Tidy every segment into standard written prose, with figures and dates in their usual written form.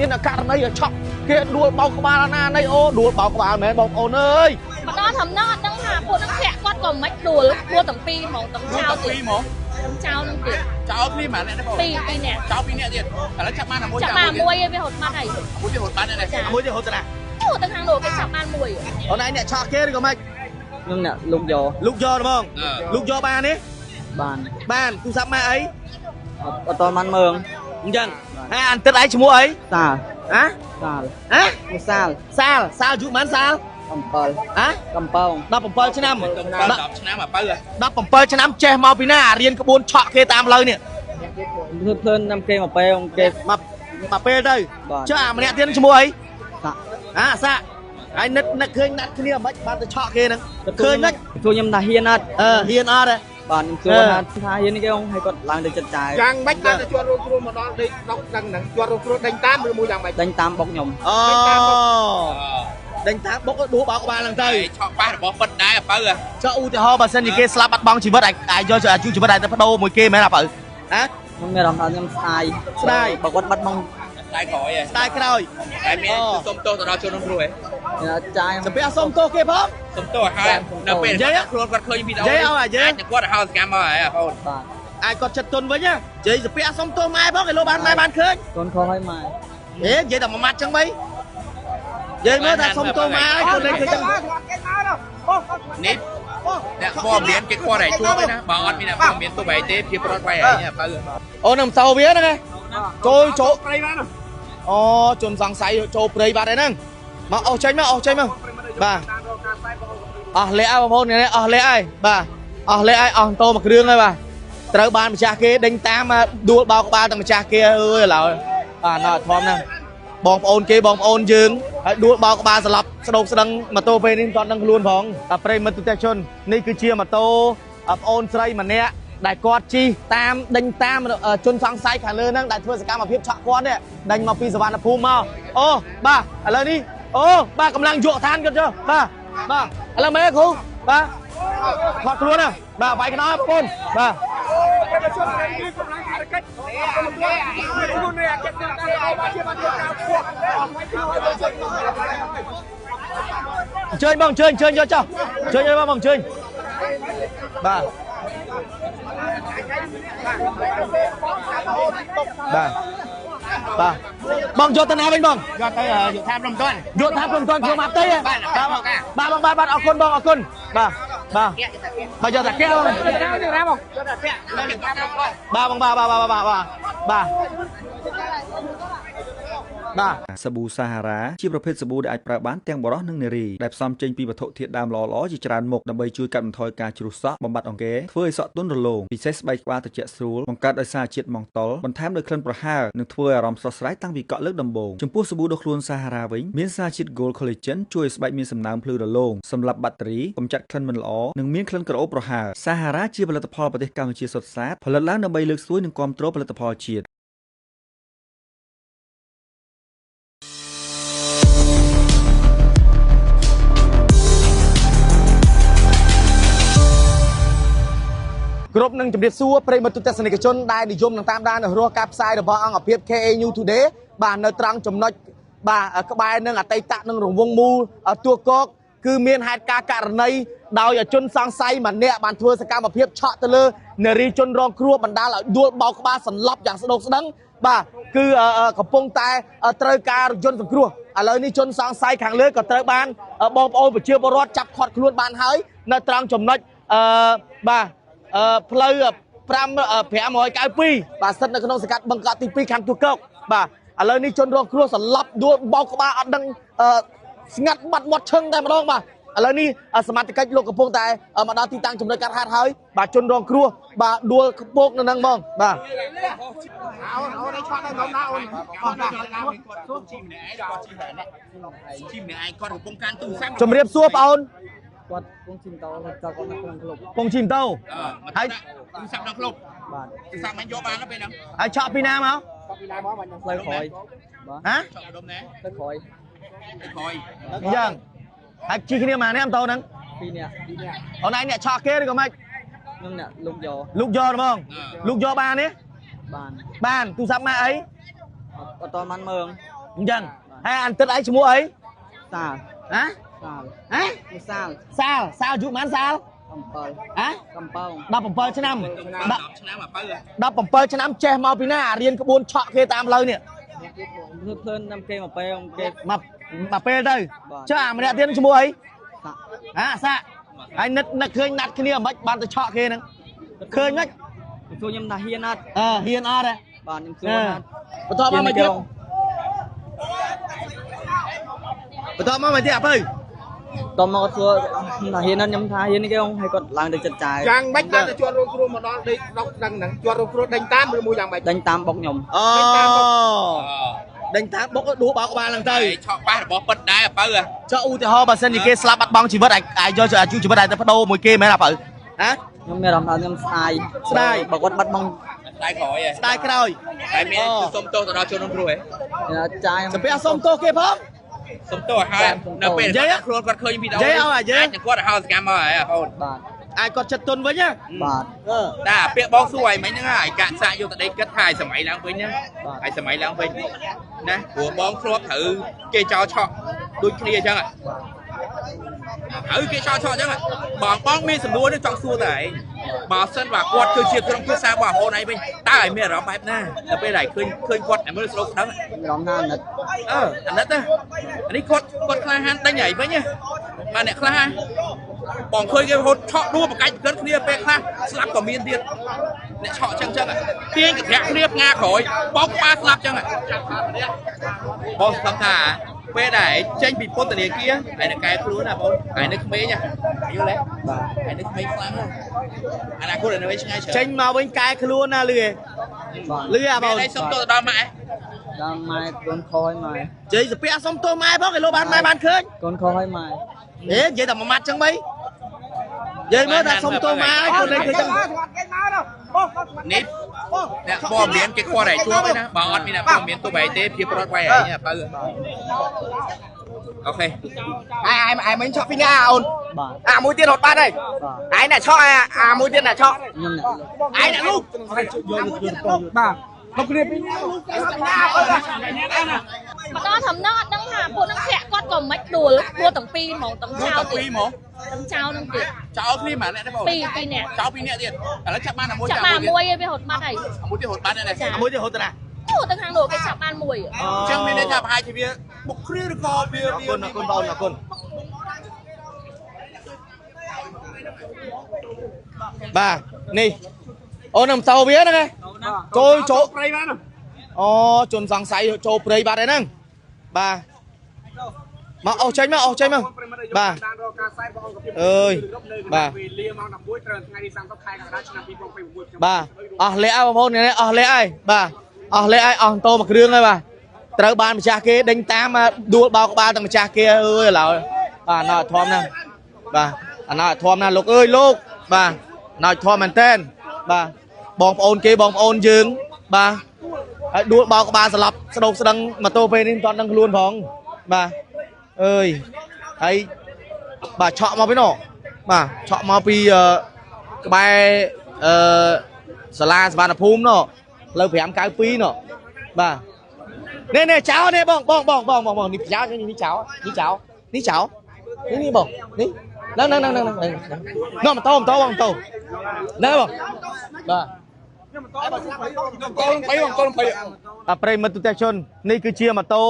miên là cạn này ở chọc kia đuôi bao các ba na này ô đuôi bao các ba mẹ bông ôn ơi mà nó thầm nó đang hà cô nó khẽ con còn mấy đùa lúc cô tầm pi mỏng tầm trao pi mỏng tầm trao luôn kìa trao pi mà này nó pi nè trao pi nè tiền cả nó chạm ban là môi chạm ban môi với hột ban này môi với hột ban này môi với hột này hột từng hàng đồ cái chạm ban môi hôm nay nè chọc kia đi có mày nhưng nè lúc vô đúng không lúc vô ba đấy bàn tu sắm mai ấy ở toàn man mường dân hai ăn tết ấy chú mua ấy sao hả sao chú bán sao hả cầm pong đập bầm pơ chứ năm mà bao rồi đập bầm pơ chứ năm che mau pina riêng cái buôn chọ kia tam lời nè hơn 5 cây mà pe ông kê mà pe đây chứ mà nè tiên chú mua ấy hả sao ai nứt khơi nứt cái này mấy bạn chọ kia nè khơi nứt tôi nhầm là hiên ớt hiên ớt đây bạn tôi thay hiên cái ông hay còn làm được chặt trái răng bách ta cho rô mà nó đi đóng răng nặng cho rô đánh tam rồi mua răng bách đánh tam bọc nhom đánh tám bốc đũa báo của ba lần tây chọn ba bó phân đá à bao rồi cho u thì ho bà sen gì kia slap bắt bóng chỉ vớt ai do chú chỉ vớt ai tới bắt đầu mùi kia mới là phải hả không nghe làm sao nhầm sai bọc quất bắt bóng tay khỏi à tay cái rồi cái mẹ tôm tô tao cho nó rồi trai tập bé xong tô kia không tôm tô hai nó bên dây á luôn còn khơi video dây không à dây anh quát house cam rồi à thôi ai còn chật tuần với nhá dây tập bé xong tô mai bó cái lô bán mai bán khơi con khó hay mai thế dây tao mà mặt chẳng mấy dây mới ta xong tô mai con đây chẳng nít nè bom biến cái qua này chua với nó bảo ăn mi nè bom biến tôi bày tiếp kia con quay ấy nha bao giờ ô nằm sau biết đó nghe trôi chỗ ô chùm sang say chỗ play ba đấy nè mà ô tranh mà bà lẽ ai hôm này lẽ ai bà lẽ ai tô một cái đường ơi bà trời ban mà cha kia đánh tam mà đua bao ba thằng cha kia ơi là nó thom nè bong ôn dương đua bao ba sập sập sดังmà tô về nên toàn đang luôn phong play mà tụi chôn này cứ chia mà tô ôn say mà nè đại quạt chi tam đánh tam chôn sang say khả lơ năng đại thưa sẽ cam mà phiếp chọn quạt đấy đánh mà pi svan là phum mau ô ba lên đi ô ba cầm lăng dụa than cơ chưa ba là mấy cô ba thoát luôn à ba vài cái nói con ba chơi bóng chơi cho chơi bóng chơi ba bong cho tên ai bên bong cho tới dụ tham đồng tuần chưa mặt tới ba ở con ba giờ ta kéo baសាប៊ូសាហារ៉ាជាប្រភេទសាប៊ូដែលអាចប្រើបានទាំងបរិសុទ្ធនិងនារីដែលផ្សំចេញពីវត្ថុធាតុដើមល្អៗជាច្រើនមុខដើម្បីជួយកាត់បន្ថយការជ្រុះសក់បំបត្តិអង្គែធ្វើឲ្យសក់ទន់រលោងពិសេសស្បែកក្បាលត្រជាក់ស្រួលបង្កើតដោយសារជាតិម៉ង់តុលបន្ថែមដោយក្លិនប្រហើរនិងធ្វើឲ្យអារម្មណ៍ស្រស់ស្រាយតាំងពីកក់លើកដំបូងចំពោះសាប៊ូដុសខ្លួនសាហារ៉ាវិញមានសារជាតិ Gold Collagen ជួយឲ្យស្បែកមានសំណើមភ្លឺរលោងសម្រាប់បាក់តេរីកម្ចាត់ក្លិនមិនល្អនិងមានក្លិនក្រអូបប្រហើរសាហារ៉ាជាផលិតផលប្រទេសកម្ពុជាសុទ្ធសាធផលិតឡើងដើម្បីលើកស្ទួយនិងគាំទ្រផលិតផលជាតិគ្រប់នឹងជំរាបសួរប្រិយមិត្តទស្សនិកជនដែលនិយមនឹងតាមដានរស់ការផ្សាយរបស់អង្គភាព KA News Today បាទនៅត្រង់ចំណុចបាទក្បែរនឹងអតីតនឹងរង្វង់មូលទួកកគឺមានហេតុការករណីដោយជនសង្ស័យម្នាក់បានធ្វើសកម្មភាពឆក់ទៅលើនារីជនរងគ្រោះបណ្ដាលឲ្យដួលបោកក្បាលសន្លប់យ៉ាងស្ដុកស្ដឹងបាទគឺកំពុងតែត្រូវការរថយន្តសង្គ្រោះឥឡូវនេះជនសង្ស័យខាងលើក៏ត្រូវបានបងប្អូនប្រជាពលរដ្ឋចាប់ឃាត់ខ្លួនបានហើយនៅត្រង់ចំណុចបាទផ្លូវ592បាទស្ថិតនៅក្នុងសង្កាត់បឹងកក់ទី2ខណ្ឌទូកកបាទឥឡូវនេះជនរងគ្រោះសន្លប់ដួលបោកក្បាលអត់ដឹងស្ងាត់បាត់មាត់ឈឹងតែម្ដងបាទឥឡូវនេះសមត្ថកិច្ចលោកកំពុងតែមកដល់ទីតាំងចំណុចកាត់ហេតុហើយបាទជនរងគ្រោះបាទដួលខ្ពកនៅនឹងហ្មងបាទជំរាបសួរបងអូនគាត់ពងជីមតោគាត់នៅក្នុងក្លុបពងជីមតោហើយសាប់ក្នុងក្លុបបាទសាប់មិនយកបានទៅពេលហ្នឹងហើយឆក់ពីណាមកផ្លូវក្រោយបាទហ៎ឆក់ដុំណែផ្លូវក្រោយយ៉ាងហើយជីគ្នាមកនេះអមតោហ្នឹង2នាក់អូនឯងអ្នកឆក់គេឬក៏ម៉េចខ្ញុំអ្នកលោកយកហ្មងលោកយកបានទេបានទូរស័ព្ទម៉ាកអីអត់តន់បានមើង Dân hay ăn tết ấy chú mua ấy Sao hả Sao hả Sao sao sao chú bán sao Cầm bơ hả Cầm bơ 17 ឆ្នាំ ឆ្នាំមកបើ 17 ឆ្នាំចេះមកពីណារៀនក្បួនឆក់គេតាមផ្លូវនេះ ភ្លើនតាមគេមកពេលគេ មកពេលទៅចុះអាម្នាក់ទៀតឈ្មោះអីហ่าសាក់ហើយនឹកឃើញណាត់គ្នាមិនបានទៅឆក់គេហ្នឹងឃើញមិន សួរខ្ញុំថាហ៊ានអត់ ហ៊ានអត់ហ៎ បាទខ្ញុំសួរថា បន្តមកមកទៀតបន្តមកមកទៀតអើ តមកសួរថាហ៊ានអត់ខ្ញុំថាហ៊ានគេឲ្យគាត់ឡើងទៅចិត្តចាយ យ៉ាងម៉េចបានទៅជាប់រងគ្រោះមកដល់ដេកដកដឹងហ្នឹងជាប់រងគ្រោះដេញតាមឬមួយយ៉ាងម៉េច ដេញតាមបុកខ្ញុំ អូដេញតាមបុកដួសបោកក្បាលហ្នឹងទៅ ឆក់ប៉ះរបស់ពិតដែរបើ ចុះឧទាហរណ៍បើសិនជាគេស្លាប់បាត់បង់ជីវិតអាចយកអាយុជីវិតអាចទៅបដូរមួយគេមែនអើហ៎ ខ្ញុំមានអារម្មណ៍ថាខ្ញុំស្ដាយបើគាត់បាត់បង់ ស្ដាយក្រោយ ស្ដាយក្រោយ ហើយមានសុំទោសទៅដល់ជនរងគ្រោះហ៎ ចាយ ចាំពីអសុំទោសគេផង សុំទោសហើយនៅពេលខ្លួនគាត់ឃើញវីដេអូអាចគាត់ហៅសកម្មមកហើយបង បាទ អាចគាត់ចិត្តទុនវិញណា បាទ តែពាក្យបងសួរឲ្យមិញហ្នឹងហើយកាក់សាក់យកទៅដេកគិតថាឲ្យសម័យឡើងវិញណាឲ្យសម័យឡើងវិញណាព្រោះបងធ្លាប់ត្រូវគេចោលឆក់ដូចគ្នាអញ្ចឹងហើយគេចោលឆក់អញ្ចឹងបងមានសំណួរនេះចង់សួរតែឯងបើសិនបើគាត់គឺជាក្រុមគ្រួសាររបស់អូនឯងវិញតើឲ្យមានអារម្មណ៍បែបណាទៅពេលដែលឃើញគាត់តែមើលស្រុកស្ដឹង រំណាស់អាណិត អាណិតណាអានេះគាត់ក្លាហានដេញឲ្យវិញណាបាទអ្នកខ្លះបងឃើញគេរហូតឆក់ដួលបកាច់កិនគ្នាពេលខ្លះស្លាប់ក៏មានទៀតអ្នកឆក់ចឹងទាញកន្ត្រាក់គ្នាផ្ងាក្រោយបោកប៉ាស្លាប់ចឹងបងស្គាល់ថាពេលដែលចេញពីពន្ធនាគារហើយនៅកែខ្លួនណាបងហើយនៅក្មេងយល់ទេបាទហើយនៅក្មេងខ្លាំងណាស់អនាគតនៅវិញឆ្ងាយច្រើន ចេញមកវិញកែខ្លួនណាលឺលឺអាបង នេះសុំទោសដល់ម៉ែ ដល់ម៉ែកូនខឲ្យម៉ែ ជ័យសាពះសុំទោសម៉ែផងគេលោកបានម៉ែបានឃើញ កូនខឲ្យម៉ែ និយាយតែមួយម៉ាត់ចឹងបីនិយាយមើលថាសុំទោសម៉ែឲ្យខ្លួនឯងគឺចឹង នេះអ្នកព័ត៌មានគេគាត់តែជួបឯណាបើអត់មានអ្នកព័ត៌មានទោះបីទេភាពប្រត់វាយឯងបើអូខេ ai mình chọn pin nha ôn បាទ à mũi tiên hột ba đây បាទ ai này chọn à mũi tiên là chọn ខ្ញុំអ្នក ai này luôn ba không kia pin មកដល់ធំណោះអត់ដឹងថាពួកនឹងធាក់គាត់ក៏មិនដួលពួកទាំងពីរហ្មងទាំងចោលទៀតទាំងចោលនឹងទៀត ចោលគ្នាមកអ្នកទេបង ពីរនាក់ ចោលពីរនាក់ទៀតឥឡូវចាប់បានមួយ ចាប់បានមួយឯងវារត់បាត់ហើយ មួយទៀតហត់បាត់នេះ mũi tiên hột này អូទៅខាងនោះគេចាប់បានមួយ អញ្ចឹងមានន័យថាប្រហែលជាវាបុកគ្រឿឬក៏វា con bao là con ba nè ôn làm sao biết nữa trôi chỗ ô chôn sang say trôi prey ba đấy nè ba mà ô chơi mà ba ơi ba ba lẽ ai hôm nay lẽ ai ba lẽ ai tô mặc rương ơi bà trời ban mà cha kia đánh tám đua bao ba thằng cha kia ơi là nó thom nè bà nó thom nè lục ơi lục bà nó thom mình tên bà bong ôn dương bà đua bao ba sờ lập sờ đầu sờ đằng mà tô về nên toàn đang luôn phong bà ơi ấy bà chọn mau với nó bà chọn mau vì cái bài sờ la bà là phum nó lâu phải ăn cái phi nó bà nè cháo nè bong ní cháo ní cháo ní bong ní nó mà to bong nè bong bàប្រិមត្តទស្សនិកជននេះគឺជាម៉ូតូ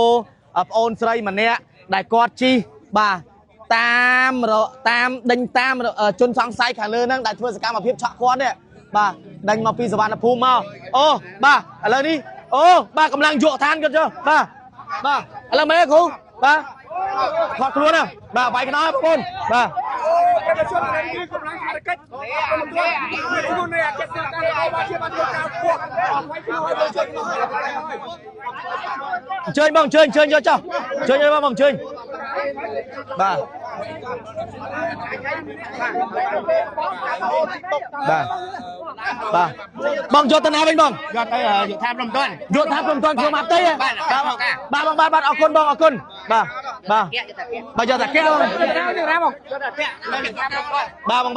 ប្អូនស្រីម្នាក់ដែលគាត់ជិះបាទតាមដេញតាមជនសង្ស័យខាងលើហ្នឹងដែលធ្វើសកម្មភាពឆក់គាត់នេះបាទដេញមកពីសវណ្ណភូមិមកអូបាទឥឡូវនេះអូបាទកម្លាំងយកឋានគាត់ចុះបាទឥឡូវមែនគ្រូបាទខត់ខ្លួនណាបាទវាយខ្នើបងប្អូនបាទchơi bóng chơi cho cháu chơi cho bóng chơi bà bóng cho tân hai bên bóngយកទៅយកថាព្រមតន់ យកថាព្រមតន់ខ្លួនមកទេបាទអរគុណបងអរគុណបាទយកតាកែបង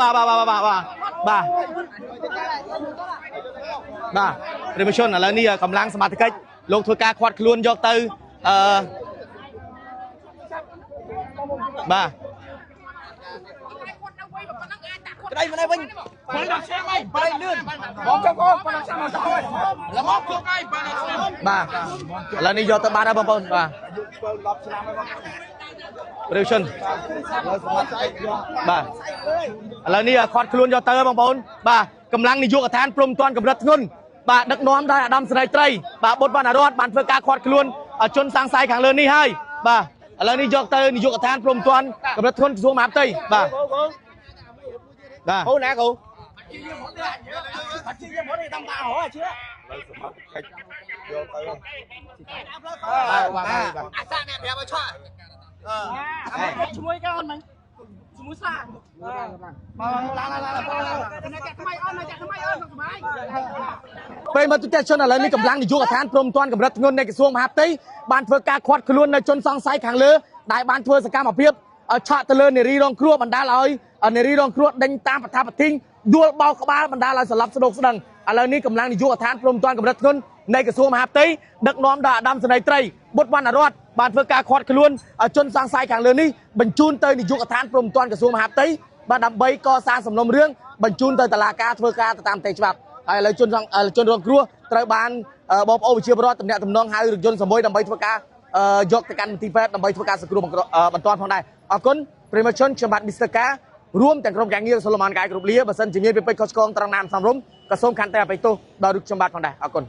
បាទប្រិមជនឥឡូវនេះកម្លាំងសមត្ថកិច្ចលោកធ្វើការខាត់ខ្លួនយកទៅ បាទ ក្តីមកនេះវិញបងដាក់ឆ្ងាយហើយប្រៃលឿនបងចុកបងដាក់ឆ្ងាយមកទៅល្មមជុកហើយបងដាក់ឆ្ងាយ បាទឥឡូវនេះយកទៅបានហើយបងប្អូនបាទព្រីវឈុនបាទឥឡូវនេះខាត់ខ្លួនយកទៅបងប្អូនបាទកម្លាំងនាយកដ្ឋានព្រំទាន់កម្រិតធ្ងន់បាទដឹកនាំដោយអាដាមសេរីត្រីបាទបុត្រវណ្ណរតបានធ្វើការខាត់ខ្លួនជនសាងសៃខាងលើនេះហើយបាទឥឡូវនេះយកទៅនាយកដ្ឋានព្រំទាន់កម្រិតធ្ងន់ក្រសួងមហាផ្ទៃបាទបាទអូណាគូជួយកូនមិញជាមួយស្លាពេលមកទូតជនឥឡូវនេះកម្លាំងនាយកដ្ឋានព្រំទាន់កម្រិតធ្ងន់នៃក្រសួងមហាផ្ទៃបានធ្វើការខាត់ខ្លួននៅជនសង្ស័យខាងលើដែលបានធ្វើសកម្មភាពឆក់ទៅលើនារីរងគ្រោះបណ្ដាលឲ្យនារីរងគ្រោះដេញតាមប្រថាបទិញដួលបោកក្បាលបណ្ដាលឲ្យសន្លប់ស្ដុកស្ដឹងឥឡូវនេះកម្លាំងនាយកដ្ឋានព្រំទាន់កម្រិតធ្ងន់នៃក្រសួងមហាផ្ទៃដឹកនាំដោយអាដាមសេរីត្រីបុត្រវណ្ណរតបានធ្វើការខាត់ខ្លួនជនសង្ស័យខាងលើនេះបញ្ជូនទៅនាយកដ្ឋានព្រំទាន់ក្រសួងមហាផ្ទៃបានដើម្បីកសាងសំណុំរឿងបញ្ជូនទៅតុលាការធ្វើការទៅតាមនីតិច្បាប់ហើយឥឡូវជនរងគ្រោះត្រូវបានបងប្អូនប្រជាពលរដ្ឋតំណាក់តំណងហៅរថយន្តសម័យដើម្បីធ្វើការយកទៅកាន់មន្ទីរពេទ្យដើម្បីធ្វើការសង្គ្រោះបន្ទាន់ផងដែរអរគុណប្រិមត្តជនខ្ញុំបាទមីស្ទ័រការួមទាំងក្រុមការងារសូឡូម៉ានកាយគ្រប់លាបើសិនជាមានពាក្យពេចន៍ខុសឆ្គងត្រង់ណាមសំរុំក៏សូមខន្តីអភ័យទោសដល់រូបខ្ញុំបាទផងដែរអរគុណ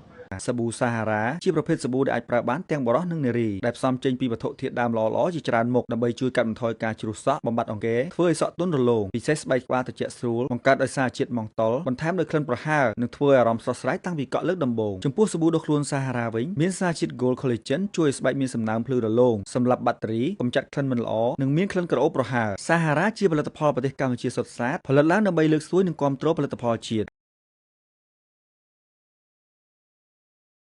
សាប៊ូសាហារ៉ាជាប្រភេទសាប៊ូដែលអាចប្រើបានទាំងបុរសនិងនារីដែលផ្សំចេញពីវត្ថុធាតុដើមល្អៗជាច្រើនមុខដើម្បីជួយកាត់បន្ថយការជ្រុះសក់បំបត្តិអង្គែធ្វើឲ្យសក់ទន់រលោងពិសេសស្បែកក្បាលត្រជាក់ស្រួលបង្កើតដោយសារជាតិម៉ង់តុលបន្ថែមដោយក្លិនប្រហើរនិងធ្វើឲ្យអារម្មណ៍ស្រស់ស្រាយតាំងពីកក់លើកដំបូងចំពោះសាប៊ូដុសខ្លួនសាហារ៉ាវិញមានសារជាតិ Gold Collagen ជួយឲ្យស្បែកមានសំណើមភ្លឺរលោងសម្រាប់បាក់តេរីកម្ចាត់ក្លិនមិនល្អនិងមានក្លិនក្រអូបប្រហើរសាហារ៉ាជាផលិតផលប្រទេសកម្ពុជាសុទ្ធសាធផលិតឡើងដើម្បីលើកស្ទួយនិងគាំទ្រផលិតផលជាតិ